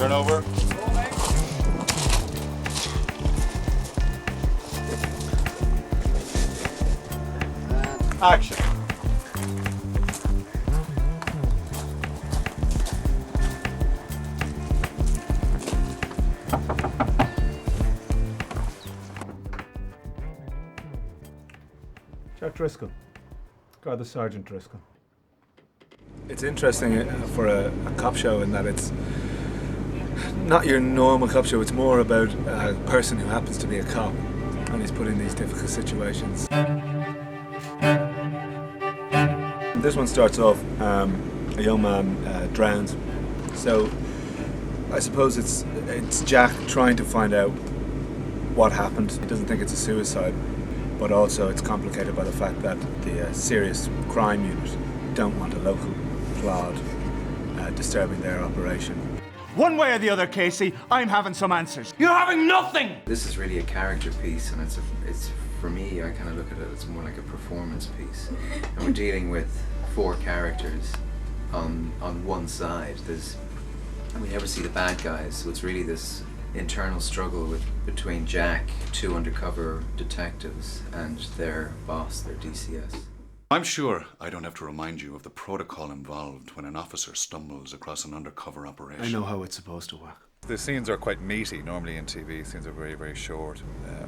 Turn over. Action. Jack Driscoll. Garda Sergeant Driscoll. It's interesting for a cop show in that it's not your normal cop show. It's more about a person who happens to be a cop and is put in these difficult situations. This one starts off, a young man drowned. So I suppose it's Jack trying to find out what happened. He doesn't think it's a suicide, but also it's complicated by the fact that the serious crime unit don't want a local clod disturbing their operation. One way or the other, Casey, I'm having some answers. You're having nothing! This is really a character piece, and it's for me, I kind of look at it, it's more like a performance piece. And we're dealing with 4 characters on one side. We never see the bad guys, so it's really this internal struggle between Jack, 2 undercover detectives, and their boss, their DCS. I'm sure I don't have to remind you of the protocol involved when an officer stumbles across an undercover operation. I know how it's supposed to work. The scenes are quite meaty. Normally in TV, scenes are very, very short.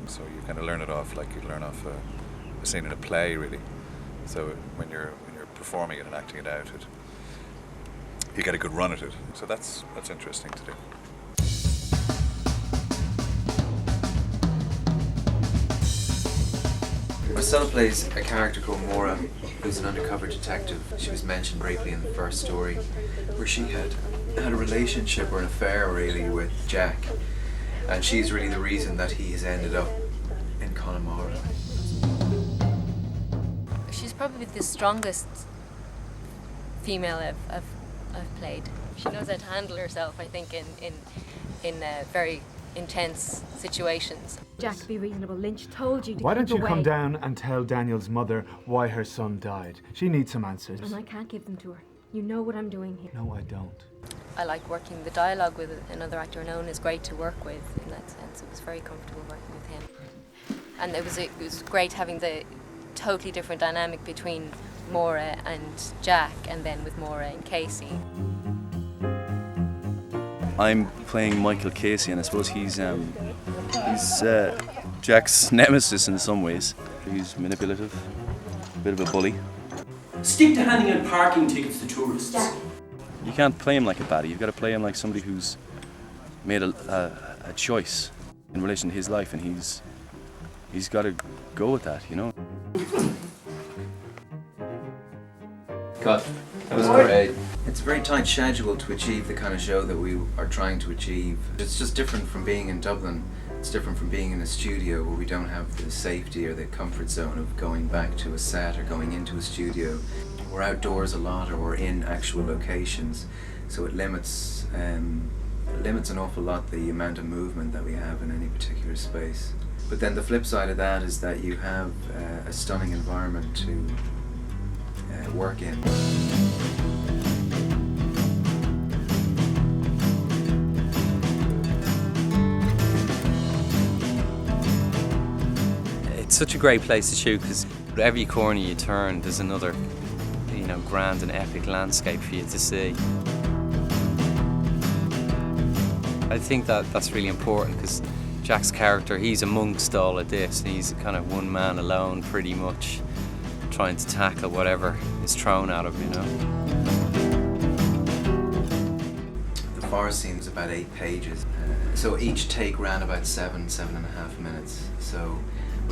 So you kind of learn it off like you learn off a scene in a play, really. So when you're performing it and acting it out, you get a good run at it. So that's interesting to do. Marcella plays a character called Maura, who's an undercover detective. She was mentioned briefly in the first story, where she had a relationship or an affair really with Jack, and she's really the reason that he has ended up in Connemara. She's probably the strongest female I've played. She knows how to handle herself, I think, in very intense situations. Jack, be reasonable. Lynch told you to Why keep don't you away. come down and tell Daniel's mother why her son died? She needs some answers. And I can't give them to her. You know what I'm doing here. No, I don't. I like working. The dialogue with another actor known is great to work with in that sense. It was very comfortable working with him. And it was great having the totally different dynamic between Maura and Jack, and then with Maura and Casey. I'm playing Michael Casey, and I suppose he's Jack's nemesis in some ways. He's manipulative, a bit of a bully. Stick to handing out parking tickets to tourists. Jack. You can't play him like a baddie. You've got to play him like somebody who's made a choice in relation to his life, and he's got to go with that, you know. Cut. That was great. It's a very tight schedule to achieve the kind of show that we are trying to achieve. It's just different from being in Dublin. It's different from being in a studio where we don't have the safety or the comfort zone of going back to a set or going into a studio. We're outdoors a lot, or we're in actual locations, so it limits an awful lot the amount of movement that we have in any particular space. But then the flip side of that is that you have a stunning environment to work in. It's such a great place to shoot because every corner you turn there's another, grand and epic landscape for you to see. I think that's really important because Jack's character, he's amongst all of this, and he's kind of one man alone pretty much, trying to tackle whatever is thrown at him, The forest scene is about 8 pages, so each take ran about 7.5 minutes. So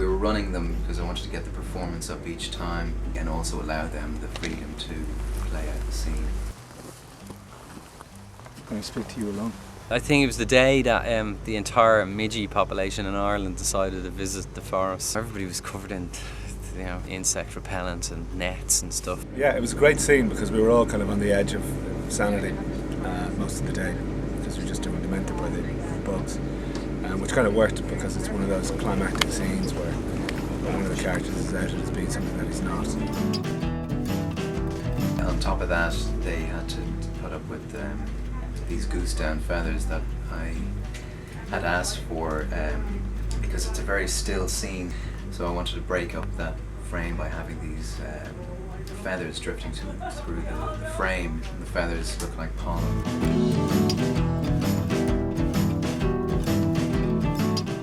We were running them because I wanted to get the performance up each time and also allow them the freedom to play out the scene. Can I speak to you alone? I think it was the day that the entire midgie population in Ireland decided to visit the forest. Everybody was covered in, insect repellent and nets and stuff. Yeah, it was a great scene because we were all kind of on the edge of sanity most of the day because we were just doing demented by the bugs, which kind of worked because it's one of those climactic scenes where one of the characters is outed as being something that he's not. On top of that, they had to put up with these goose down feathers that I had asked for because it's a very still scene, so I wanted to break up that frame by having these feathers drifting through the frame. The feathers look like pollen.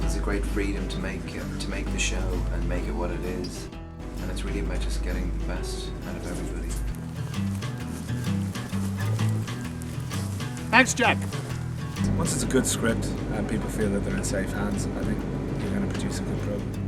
It's a great freedom to make the show and make it what it is, and it's really about just getting the best out of everybody. Thanks, Jack. Once it's a good script and people feel that they're in safe hands, I think you're going to produce a good program.